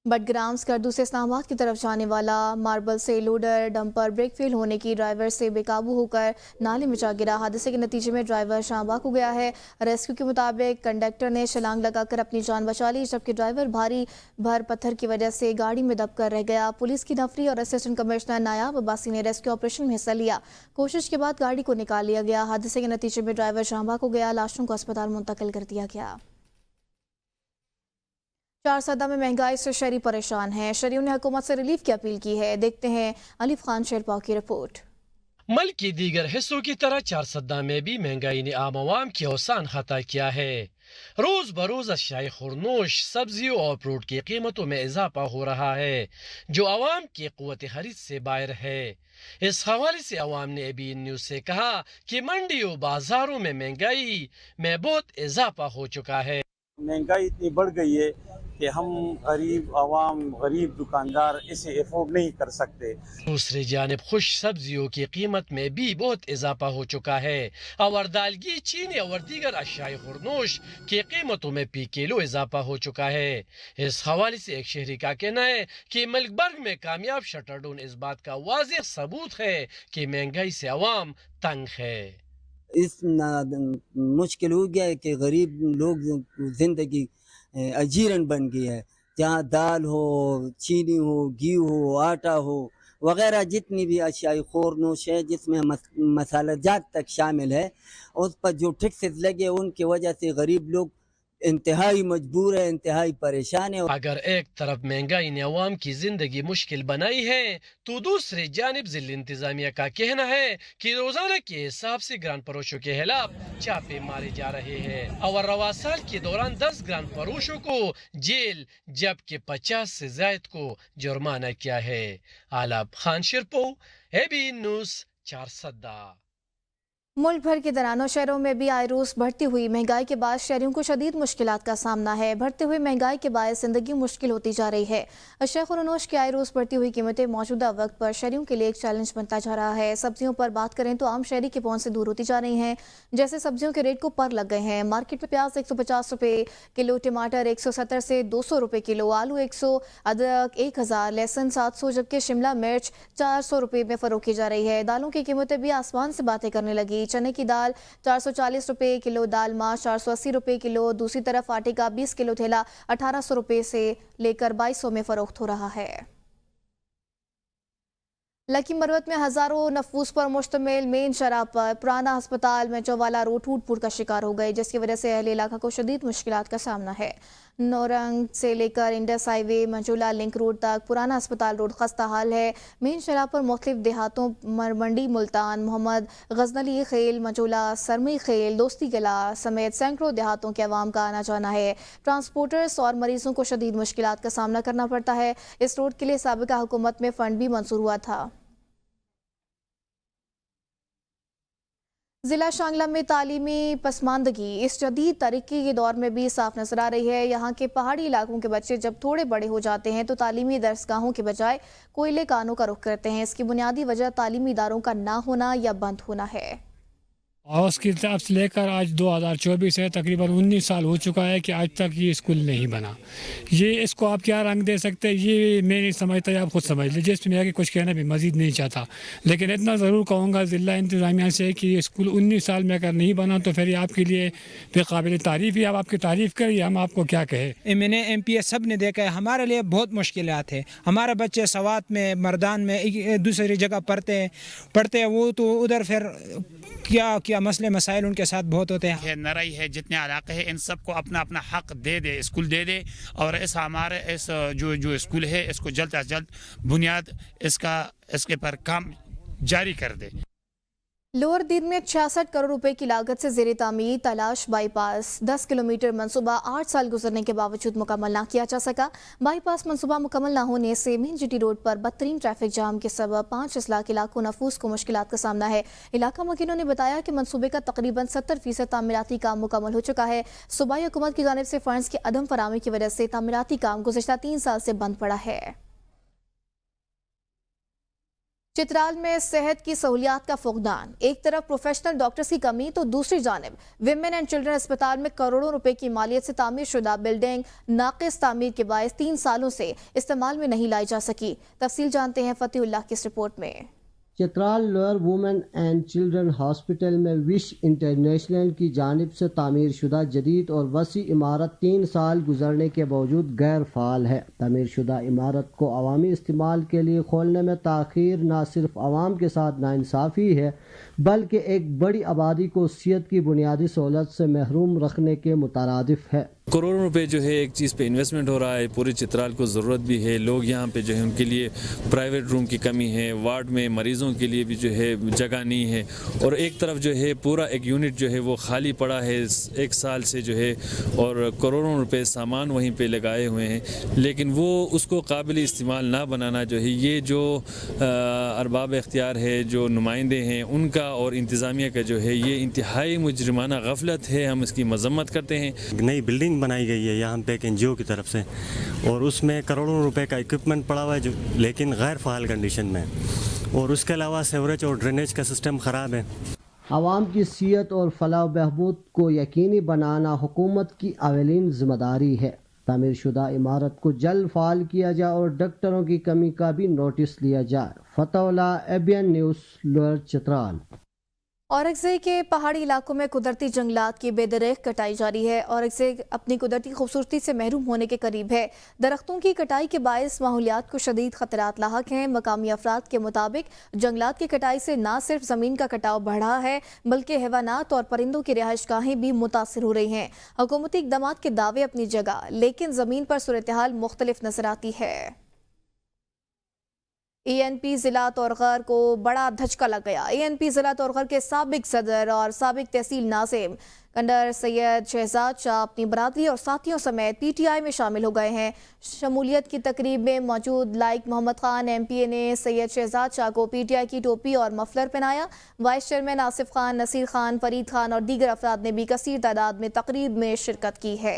बडग्राम स्कर्दू से इस्लामाबाद की तरफ जाने वाला मार्बल से लोडर डंपर ब्रेक फेल होने की ड्राइवर से बेकाबू होकर नाले में जा गिरा। हादसे के नतीजे में ड्राइवर शाहबाग हो गया है। रेस्क्यू के मुताबिक कंडक्टर ने छलांग लगाकर अपनी जान बचा ली, जबकि ड्राइवर भारी भर पत्थर की वजह से गाड़ी में दबकर रह गया। पुलिस की नफरी और असिस्टेंट कमिश्नर नायाब अब्बासी ने रेस्क्यू ऑपरेशन में हिस्सा लिया। कोशिश के बाद गाड़ी को निकाल लिया गया। हादसे के नतीजे में ड्राइवर शाहबाग हो गया। लाशों को अस्पताल मुंतकिल कर दिया गया। 4 सदा में महंगाई से शहरी परेशान हैं। शहरियों ने हुकूमत से रिलीफ की अपील की है। देखते हैं अलीफ खान शेरपाव की रिपोर्ट। मुल्क के दीगर हिस्सों की तरह 4 सदा में भी महंगाई ने आम आवाम की हौसान खता किया है। रोज बरोज अशियाई खुरनोश, सब्जियों और फ्रूट की कीमतों में इजाफा हो रहा है, जो आवाम की क़ुव्वत खरीद से बाहर है। इस हवाले से आवाम ने ABN न्यूज़ से कहा कि मंडियों बाजारों में महंगाई में बहुत इजाफा हो चुका है। महंगाई इतनी बढ़ गई है कि हम गरीब दुकानदार इसे अफोर्ड नहीं कर सकते। दूसरी जानिब खुश सब्जियों की कीमत में भी बहुत इजाफा हो चुका है और दालगी, चीनी और दीगर अशियाई खुरनोश की कीमतों में फी किलो इजाफा हो चुका है। इस हवाले से एक शहरी का कहना है कि मुल्क भर में कामयाब शटरडून इस बात का वाज़ेह सबूत है कि महंगाई से अवाम तंग है। इस मुश्किल हो गया है कि गरीब लोग जिंदगी अजीरन बन गई है। जहाँ दाल हो, चीनी हो, घी हो, आटा हो, وغیرہ جتنی بھی اشیاء خورنوش ہے جس میں مسالہ جات تک شامل ہے، اس پر جو ٹیکسز لگے ان کی وجہ سے غریب لوگ انتہائی مجبور ہے، انتہائی پریشان ہے۔ اگر ایک طرف مہنگائی نے عوام کی زندگی مشکل بنائی ہے تو دوسری جانب ضلع انتظامیہ کا کہنا ہے کہ روزانہ کے حساب سے گران فروشوں کے خلاف چھاپے مارے جا رہے ہیں اور رواں سال کے دوران 10 گران فروشوں کو جیل جبکہ 50 سے زائد کو جرمانہ کیا ہے۔ عالب خان شرپو، ABC نیوز، 4 ملک بھر کے درانوں شہروں میں بھی آئے روز بڑھتی ہوئی مہنگائی کے باعث شہریوں کو شدید مشکلات کا سامنا ہے۔ بڑھتے ہوئے مہنگائی کے باعث زندگی مشکل ہوتی جا رہی ہے۔ اشیاء خورنوش کی آئے روز بڑھتی ہوئی قیمتیں موجودہ وقت پر شہریوں کے لیے ایک چیلنج بنتا جا رہا ہے۔ سبزیوں پر بات کریں تو عام شہری کے پہنچ سے دور ہوتی جا رہی ہیں، جیسے سبزیوں کے ریٹ کو پر لگ گئے ہیں۔ مارکیٹ میں پیاز 150 روپے کلو، ٹماٹر 170 سے 200 روپے کلو، آلو 100، ادرک 1000، لہسن 700، جبکہ شملہ مرچ 400 روپے میں فروخت کی جا رہی ہے۔ دالوں کی قیمتیں بھی آسمان سے باتیں کرنے لگی۔ چنے کی دال 440 روپے کلو، دال ماش 480 روپے کلو، دوسری طرف آٹے کا 20 کلو تھیلا 1800 روپے سے لے کر 2200 میں فروخت ہو رہا ہے۔ لکی مروت میں ہزاروں نفوس پر مشتمل مین شاہراہ پر پرانا ہسپتال میں چوالا روڈ ٹوٹ پھوٹ کا شکار ہو گئے، جس کی وجہ سے اہل علاقہ کو شدید مشکلات کا سامنا ہے۔ نورنگ سے لے کر انڈس ہائی وے منجولا لنک روڈ تک پرانا ہسپتال روڈ خستہ حال ہے۔ مین شاہراہ پر مختلف دیہاتوں منڈی ملتان، محمد غزنلی خیل، منجولا سرمی خیل، دوستی گلا سمیت سینکڑوں دیہاتوں کے عوام کا آنا جانا ہے۔ ٹرانسپورٹرز اور مریضوں کو شدید مشکلات کا سامنا کرنا پڑتا ہے۔ اس روڈ کے لیے سابقہ حکومت میں فنڈ بھی منظور ہوا تھا۔ ضلع شانگلہ میں تعلیمی پسماندگی اس جدید ترقی کے دور میں بھی صاف نظر آ رہی ہے۔ یہاں کے پہاڑی علاقوں کے بچے جب تھوڑے بڑے ہو جاتے ہیں تو تعلیمی درسگاہوں کے بجائے کوئلے کانوں کا رخ کرتے ہیں۔ اس کی بنیادی وجہ تعلیمی اداروں کا نہ ہونا یا بند ہونا ہے۔ اس کی طرف سے لے کر آج 2024 ہے، تقریباً 19 سال ہو چکا ہے کہ آج تک یہ اسکول نہیں بنا۔ یہ اس کو آپ کیا رنگ دے سکتے ہیں یہ میں نہیں سمجھتا، آپ خود سمجھ لیجیے، اس میں کچھ کہنا بھی مزید نہیں چاہتا، لیکن اتنا ضرور کہوں گا ضلع انتظامیہ سے کہ یہ اسکول 19 سال میں اگر نہیں بنا تو پھر یہ آپ کے لیے بے قابل تعریف ہے۔ اب آپ کی تعریف کریے، ہم آپ کو کیا کہے۔ میں نے MP سب نے دیکھا ہے، ہمارے لیے بہت مشکلات ہے۔ ہمارے بچے سوات میں، مردان میں، دوسری جگہ پڑھتے ہیں وہ تو ادھر پھر کیا مسئلے مسائل ان کے ساتھ بہت ہوتے ہیں۔ نرائی ہے، جتنے علاقے ہیں ان سب کو اپنا اپنا حق دے دے، اسکول دے دے، اور ہمارے جو اسکول ہے اس کو جلد از جلد بنیاد اس کے پر کام جاری کر دے۔ لوور دیر میں 66 کروڑ روپے کی لاگت سے زیر تعمیر تلاش بائی پاس 10 کلومیٹر منصوبہ 8 سال گزرنے کے باوجود مکمل نہ کیا جا سکا۔ بائی پاس منصوبہ مکمل نہ ہونے سے مین GT روڈ پر بدترین ٹریفک جام کے سبب 5 اضلاع کے لاکھوں نفوس کو مشکلات کا سامنا ہے۔ علاقہ مکینوں نے بتایا کہ منصوبے کا تقریباً 70% تعمیراتی کام مکمل ہو چکا ہے۔ صوبائی حکومت کی جانب سے فنڈز کی عدم فراہمی کی وجہ سے تعمیراتی کام گزشتہ 3 سال سے بند پڑا ہے۔ چترال میں صحت کی سہولیات کا فقدان، ایک طرف پروفیشنل ڈاکٹرز کی کمی تو دوسری جانب ویمن اینڈ چلڈرن اسپتال میں کروڑوں روپے کی مالیت سے تعمیر شدہ بلڈنگ ناقص تعمیر کے باعث 3 سالوں سے استعمال میں نہیں لائی جا سکی۔ تفصیل جانتے ہیں فتح اللہ کی اس رپورٹ میں۔ Chitral lower women and children hospital میں وش انٹرنیشنل کی جانب سے تعمیر شدہ جدید اور وسیع عمارت 3 سال گزرنے کے باوجود غیر فعال ہے۔ تعمیر شدہ عمارت کو عوامی استعمال کے لیے کھولنے میں تاخیر نہ صرف عوام کے ساتھ ناانصافی ہے بلکہ ایک بڑی آبادی کو صحت کی بنیادی سہولت سے محروم رکھنے کے مترادف ہے۔ کروڑوں روپے جو ہے ایک چیز پہ انویسٹمنٹ ہو رہا ہے، پورے چترال کو ضرورت بھی ہے، لوگ یہاں پہ جو ہے ان کے لیے پرائیویٹ روم کی کمی ہے، وارڈ میں مریضوں کے لیے بھی جو ہے جگہ نہیں ہے، اور ایک طرف جو ہے پورا ایک یونٹ جو ہے وہ خالی پڑا ہے 1 سال سے جو ہے، اور کروڑوں روپے سامان وہیں پہ لگائے ہوئے ہیں، لیکن وہ اس کو قابل استعمال نہ بنانا جو ہے یہ جو ارباب اختیار ہے، جو نمائندے ہیں ان کا اور انتظامیہ کا جو ہے یہ انتہائی مجرمانہ غفلت ہے۔ ہم اس کی مذمت کرتے ہیں۔ نئی بلڈنگ بنائی گئی ہے یہاں پہ ایک NGO کی طرف سے، اور اس میں کروڑوں روپے کا اکوپمنٹ پڑا ہوا ہے لیکن غیر فعال کنڈیشن میں، اور اس کے علاوہ سیوریج اور ڈرینیج کا سسٹم خراب ہے۔ عوام کی صحت اور فلاح و بہبود کو یقینی بنانا حکومت کی اولین ذمہ داری ہے۔ تعمیر شدہ عمارت کو جلد فعال کیا جائے اور ڈاکٹروں کی کمی کا بھی نوٹس لیا جائے۔ فتح اللہ ABN news lower Chitral. Aurangzeb के पहाड़ी इलाकों में कुदरती जंगलात की बेदरेख कटाई जारी है। औरंगज़ेब अपनी कुदरती खूबसूरती से महरूम होने के करीब है। दरख्तों की कटाई के बायस माहौलियात को शदीद खतरात लाहक हैं। मकामी अफराद के मुताबिक जंगलात की कटाई से न सिर्फ ज़मीन का कटाव बढ़ा है बल्कि हैवानात और परिंदों की रिहाइशगाहें भी मुतासर हो रही हैं। हुकूमती इक़दामात के दावे अपनी जगह, लेकिन ज़मीन पर सूरत-ए-हाल मुख्तलिफ नजर आती है। ANP ज़िला तौरगर को बड़ा धचका लग गया। ANP ज़िला तौरगर के साबिक सदर और साबिक तहसील नाज़िम कंडर सैयद शहजाद शाह अपनी बरादरी और साथियों समेत PTI में शामिल हो गए हैं। शमूलियत की तकरीब में मौजूद लाइक मोहम्मद खान MPA ने सैयद शहजाद शाह को PTI की टोपी और मफलर पहनाया। वाइस चेयरमैन आसिफ खान, नसीर खान, फरीद खान और दीगर अफराद ने भी कसीर तादाद में तकरीब में शिरकत की है।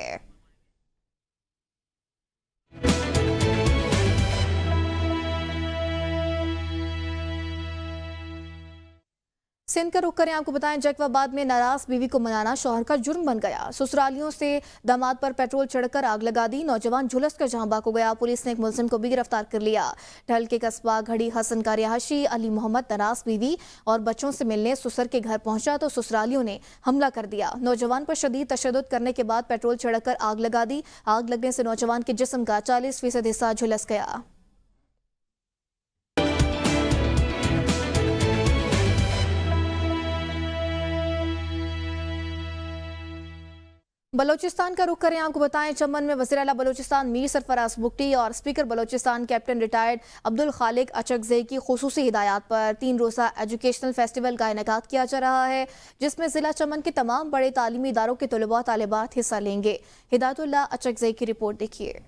सिंध का रुख करें, आपको बताएं जैकबाबाद में नाराज बीवी को मनाना शौहर का जुर्म बन गया। ससुरालियों से दामाद पर पेट्रोल छिड़कर आग लगा दी। नौजवान झुलस कर जहां बाक हो गया। पुलिस ने एक मुलजिम को भी गिरफ्तार कर लिया। ढल के कस्बा घड़ी हसन का रिहायशी अली मोहम्मद नाराज बीवी और बच्चों से मिलने ससुर के घर पहुंचा तो ससुरालियों ने हमला कर दिया। नौजवान पर शदीद तशद्दुद करने के बाद पेट्रोल छिड़कर आग लगा दी। आग लगने से नौजवान के जिस्म का 40% हिस्सा झुलस गया। बलोचिस्तान का रुख करें, आपको बताएं चमन में वज़ीर आला बलोचिस्तान मीर सरफराज बुगटी और speaker Balochistan captain retired Abdul Khaliq Achakzai की खुसूसी हिदायत पर 3 रोज़ा एजुकेशनल फेस्टिवल का इनेकाद किया जा रहा है, जिसमें ज़िला चमन के तमाम बड़े तालीमी इदारों के तलबा तालिबात हिस्सा लेंगे। हिदायतुल्लाह अचकज़ई की रिपोर्ट देखिए।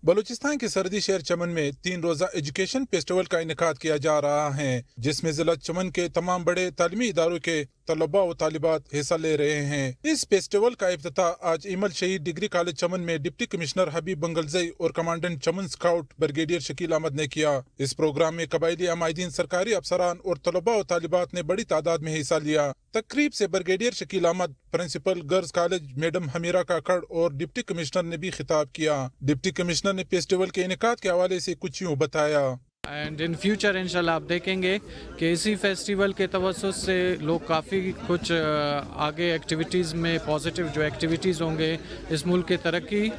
बलूचिस्तान के सरहदी शहर चमन में 3 रोज़ा एजुकेशन फेस्टिवल का इनेकाद किया जा रहा है, जिसमें जिला चमन के तमाम बड़े तालीमी इदारों के तलबा व तालिबात हिस्सा ले रहे हैं। इस फेस्टिवल का इफ्तिताह आज इमल शहीद डिग्री कॉलेज चमन में डिप्टी कमिश्नर हबीब बंगलजई और कमांडेंट चमन स्काउट ब्रिगेडियर शकील अहमद ने किया। इस प्रोग्राम में कबायली अमायदीन, सरकारी अफसरान और तलबा व तालिबात ने बड़ी तादाद में हिस्सा लिया। तकरीब से brigadier Shakeel Ahmed, principal girls college madam Humaira Kakar और डिप्टी कमिश्नर ने भी खिताब किया। डिप्टी कमिश्नर ने फेस्टिवल के इनेकाद के हवाले से कुछ यूँ बताया। एंड इन फ्यूचर इंशाल्लाह आप देखेंगे कि इसी फेस्टिवल के तवज्जुह से लोग काफ़ी कुछ आगे एक्टिविटीज़ में पॉजिटिव जो एक्टिविटीज़ होंगे इस मुल्क की तरक्की,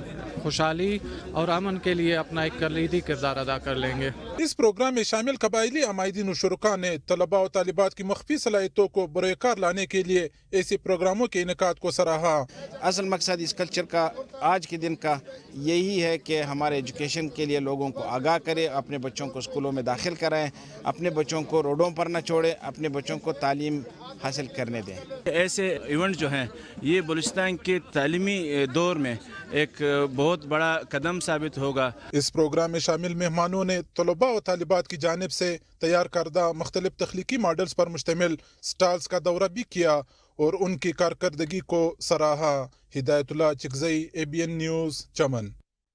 खुशहाली और अमन के लिए अपना एक कलीदी किरदार अदा कर लेंगे। इस प्रोग्राम में शामिल कबायली अमायदीन और शुरका ने तलबा और तालिबात की मख्फी सलाहियतों को बरोकार लाने के लिए ऐसे प्रोग्रामों के इनेकाद को सराहा। असल मकसद इस कल्चर का आज के दिन का यही है कि हमारे एजुकेशन के लिए लोगों को आगाह करें, अपने बच्चों को स्कूलों में दाखिल कराएं, अपने बच्चों को रोडों पर न छोड़ें, अपने बच्चों को तालीम हासिल करने दें। ऐसे इवेंट जो हैं ये बलूचिस्तान के तालीमी दौर में एक बहुत बड़ा कदम साबित होगा। इस प्रोग्राम में शामिल मेहमानों ने तलबा और तालिबात की जानिब से तैयार करदा मुख्तलिफ तख्लीकी मॉडल्स पर मुश्तमिल स्टॉल्स का दौरा भी किया और उनकी कारकर्दगी को सराहा। हिदायतुल्लाह अचकज़ई, ABN न्यूज़, चमन।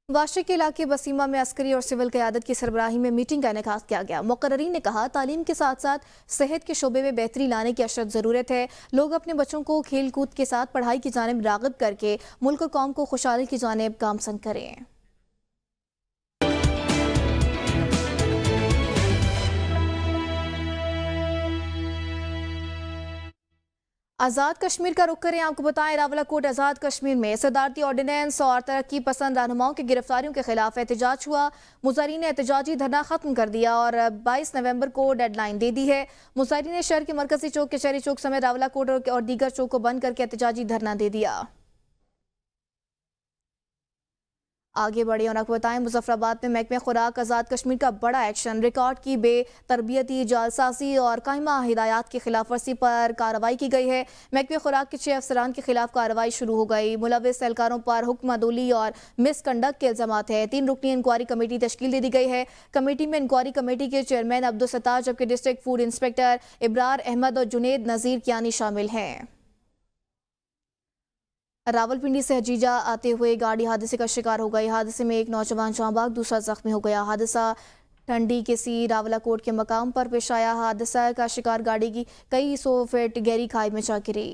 वाशी के इलाके बसीमा में अस्करी और सिविल क़यादत की सरबराही में मीटिंग का इनेकाद किया गया। मुक़र्ररीन ने कहा तालीम के साथ साथ सेहत के शोबे में बेहतरी लाने की अशद ज़रूरत है। लोग अपने बच्चों को खेल कूद के साथ पढ़ाई की जानिब राग़िब करके मुल्क और कौम को खुशहाली की जानिब गामज़न करें। आज़ाद कश्मीर का रुख करें, आपको बताएं रावलाकोट आज़ाद कश्मीर में सदारती ऑर्डिनेंस और तरक्की पसंद रहनुमाओं की गिरफ्तारियों के खिलाफ एहतजाज हुआ। मुजाहिरीन ने एहतजाजी धरना खत्म कर दिया और 22 नवंबर को डेडलाइन दे दी है। मुजाहिरीन ने शहर के मरकजी चौक, कचहरी चौक समेत रावलाकोट और दीगर चौक को बंद करके एहतजाजी धरना दे दिया। आगे बढ़े और आपको बताएं मुजफ्फराबाद में महकमे खुराक आज़ाद कश्मीर का बड़ा एक्शन। रिकॉर्ड की बेतरबियती, जालसाजी और कायमा हिदायत की खिलाफ वर्जी पर कार्रवाई की गई है। महकमे खुराक के 6 अफसरान के खिलाफ कार्रवाई शुरू हो गई। मुलविस एहलकारों पर हुक्मदोली और मिसकंडक्ट के इल्जामात है। 3 रुकनी इंक्वायरी कमेटी तश्कील दे दी गई है। कमेटी में इंक्वायरी कमेटी के चेयरमैन अब्दुल सत्तार, जबकि district food inspector Ibrar Ahmed और जुनेद नज़ीर कियानी शामिल हैं। रावलपिंडी से हजीजा आते हुए गाड़ी हादसे का शिकार हो गई। हादसे में एक नौजवान जांबाग, दूसरा जख्मी हो गया। हादसा टंडी के सी रावलाकोट के मकाम पर पेश आया। हादसा का शिकार गाड़ी की कई 100 फीट गहरी खाई में जा गिरी।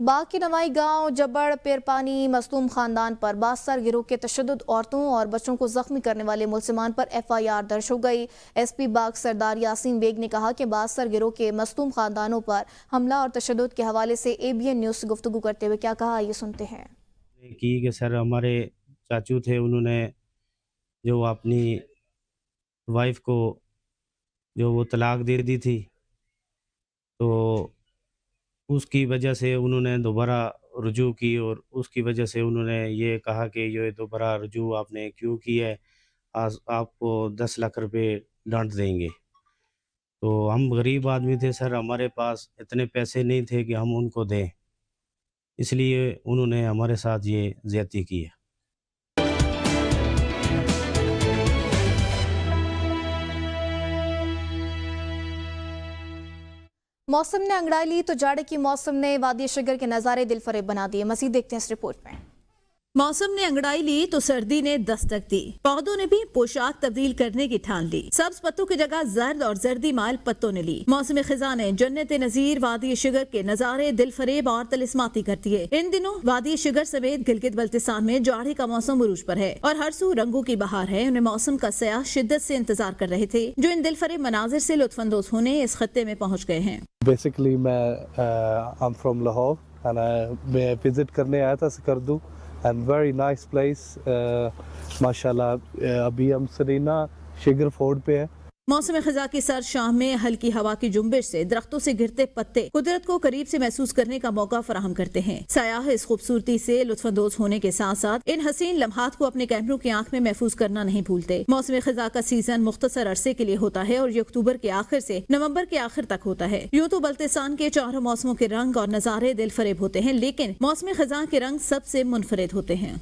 बाग की नवाई गांव जबड़ पेरपानी मसलूम खानदान पर बासर गिरोह के तशद्दुद औरतों और बच्चों को जख्मी करने वाले मुलजिमान पर FIR दर्ज हो गई। SP बाग सरदार यासीन बेग ने कहा कि बासर गिरोह के मसलूम खानदानों पर हमला और तशद्दुद के हवाले से ABN न्यूज़ से गुफ्तगू करते हुए क्या कहा, ये सुनते हैं। कि सर हमारे चाचू थे, उन्होंने जो अपनी वाइफ को जो वो तलाक दे दी थी, तो उसकी वजह से उन्होंने दोबारा रुजू की और उसकी वजह से उन्होंने ये कहा कि ये दोबारा रुजू आपने क्यों की है, आज आपको 10 लाख रुपए डांट देंगे। तो हम गरीब आदमी थे सर, हमारे पास इतने पैसे नहीं थे कि हम उनको दें, इसलिए उन्होंने हमारे साथ ये ज़्यादती की है। मौसम ने अंगड़ाई ली तो जाड़े की मौसम ने वादी शिगर के नज़ारे दिलफरेब बना दिए। मज़ीद देखते हैं इस रिपोर्ट में। मौसम ने अंगड़ाई ली तो सर्दी ने दस्तक दी। पौधों ने भी पोशाक तब्दील करने की ठान ली। सब्ज पत्तों की जगह जर्द और जर्दी माइल पत्तों ने ली। मौसम खिजा ने जन्नत नजीर वादी शिगर के नज़ारे दिलफरेब और तिलिस्माती कर दिए। इन दिनों वादी शिगर समेत गिलगित बल्तिस्तान में जाड़े का मौसम उरूज पर है और हर सू रंगों की बहार है। उन्हें मौसम का सयाह शिद्दत से इंतजार कर रहे थे, जो इन दिलफरेब मनाजिर से लुत्फानंदोज होने इस खत्ते में पहुँच गए हैं। बेसिकली मैं फ्रॉम लाहौर मैं विजिट करने आया था सकर्दू and very nice place माशाल्लाह। अभी हम सरीना शिगर फोर्ड पे है। मौसम खिजा की सर्द शाम में हल्की हवा की जुम्बिश से दरख्तों से गिरते पत्ते कुदरत को करीब से महसूस करने का मौका फराहम करते हैं। सयाह इस खूबसूरती से लुत्फानंदोज होने के साथ साथ इन हसीन लम्हात को अपने कैमरों की आंख में महफूज करना नहीं भूलते। मौसम खिजा का सीजन मुख्तसर अरसे के लिए होता है और ये अक्टूबर के आखिर से नवंबर के आखिर तक होता है। यूं तो बल्तिस्तान के चारों मौसमों के रंग और नज़ारे दिल फरेब होते हैं, लेकिन मौसम खिजा के रंग सबसे मुनफरिद होते हैं।